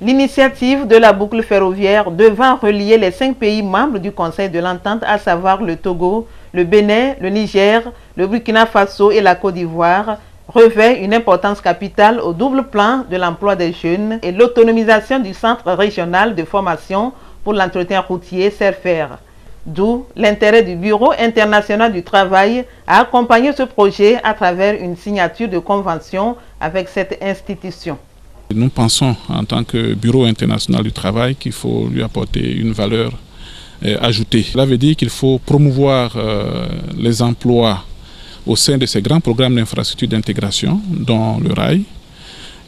L'initiative de la boucle ferroviaire devant relier les 5 pays membres du Conseil de l'Entente, à savoir le Togo, le Bénin, le Niger, le Burkina Faso et la Côte d'Ivoire, revêt une importance capitale au double plan de l'emploi des jeunes et l'autonomisation du Centre régional de formation pour l'entretien routier CERFER. D'où l'intérêt du Bureau international du travail à accompagner ce projet à travers une signature de convention avec cette institution. Nous pensons en tant que Bureau international du travail qu'il faut lui apporter une valeur ajoutée. Cela veut dire qu'il faut promouvoir les emplois au sein de ces grands programmes d'infrastructures d'intégration, dont le rail,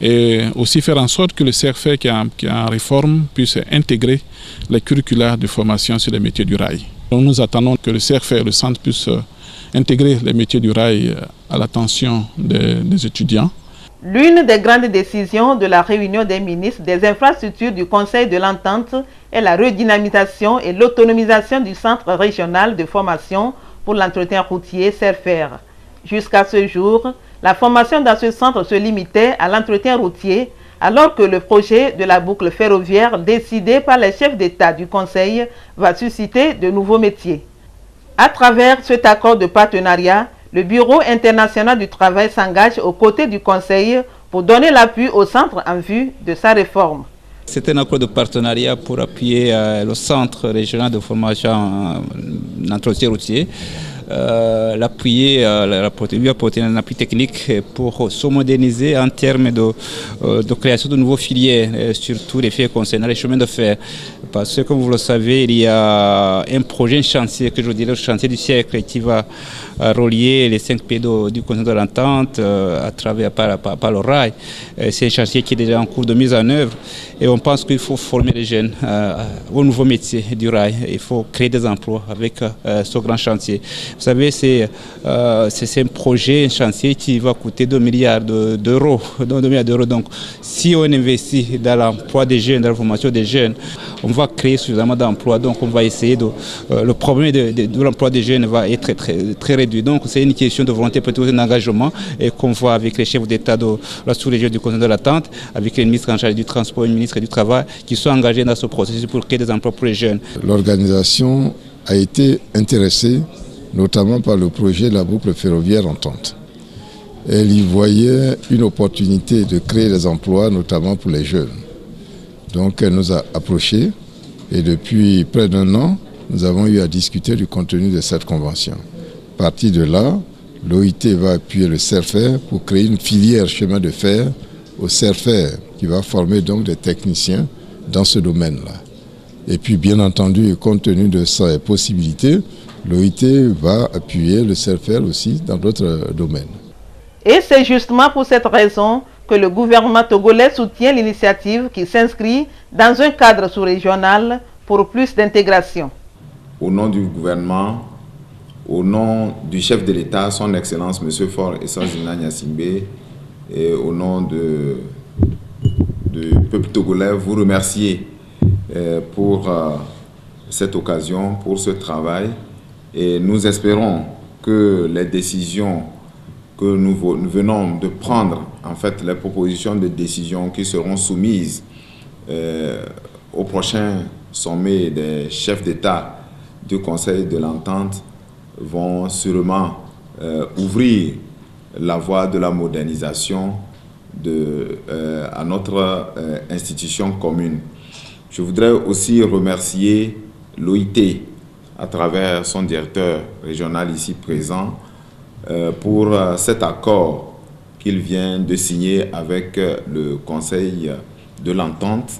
et aussi faire en sorte que le CERFER qui est en réforme puisse intégrer les curricula de formation sur les métiers du rail. Donc nous attendons que le CERFER, le centre, puisse intégrer les métiers du rail à l'attention des étudiants. L'une des grandes décisions de la réunion des ministres des infrastructures du Conseil de l'Entente est la redynamisation et l'autonomisation du Centre régional de formation pour l'entretien routier CERFER. Jusqu'à ce jour, la formation dans ce centre se limitait à l'entretien routier, alors que le projet de la boucle ferroviaire décidé par les chefs d'État du Conseil va susciter de nouveaux métiers. À travers cet accord de partenariat, le Bureau international du travail s'engage aux côtés du Conseil pour donner l'appui au centre en vue de sa réforme. C'est un accord de partenariat pour appuyer le Centre régional de formation en entretien routier, lui apporter un appui technique pour se moderniser en termes de création de nouveaux filières, surtout les filières concernant les chemins de fer. Parce que, comme vous le savez, il y a un projet, un chantier, que je dirais le chantier du siècle, qui va relier les 5 pays du Conseil de l'Entente à travers par le rail. C'est un chantier qui est déjà en cours de mise en œuvre et on pense qu'il faut former les jeunes aux nouveaux métiers du rail. Il faut créer des emplois avec ce grand chantier. Vous savez, c'est un projet, un chantier qui va coûter 2 milliards d'euros. Donc, si on investit dans l'emploi des jeunes, dans la formation des jeunes, on va créer suffisamment d'emplois. Donc, on va essayer le problème de l'emploi des jeunes va être très réduit. Donc, c'est une question de volonté, plutôt d'engagement, et qu'on voit avec les chefs d'État de la sous-région du Conseil de l'Entente, avec les ministres en charge du transport et le ministre du Travail, qui sont engagés dans ce processus pour créer des emplois pour les jeunes. L'organisation a été intéressée notamment par le projet de la boucle ferroviaire Entente. Elle y voyait une opportunité de créer des emplois, notamment pour les jeunes. Donc elle nous a approchés et depuis près d'1 an, nous avons eu à discuter du contenu de cette convention. À partir de là, l'OIT va appuyer le CERFER pour créer une filière chemin de fer au CERFER qui va former donc des techniciens dans ce domaine-là. Et puis bien entendu, compte tenu de ses possibilités, l'OIT va appuyer le CERFER aussi dans d'autres domaines. Et c'est justement pour cette raison que le gouvernement togolais soutient l'initiative qui s'inscrit dans un cadre sous-régional pour plus d'intégration. Au nom du gouvernement, au nom du chef de l'État, son Excellence M. Faure Essanzina Gnassingbé, et au nom du peuple togolais, vous remercier pour cette occasion, pour ce travail. Et nous espérons que les décisions que nous venons de prendre, en fait les propositions de décision qui seront soumises au prochain sommet des chefs d'État du Conseil de l'Entente, vont sûrement ouvrir la voie de la modernisation à notre institution commune. Je voudrais aussi remercier l'OIT à travers son directeur régional ici présent pour cet accord qu'il vient de signer avec le Conseil de l'Entente.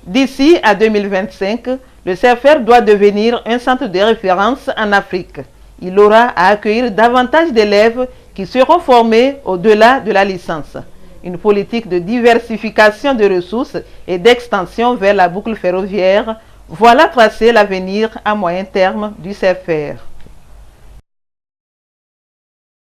D'ici à 2025, le CERFER doit devenir un centre de référence en Afrique. Il aura à accueillir davantage d'élèves qui seront formés au-delà de la licence. Une politique de diversification de ressources et d'extension vers la boucle ferroviaire, voilà tracer l'avenir à moyen terme du CERFER.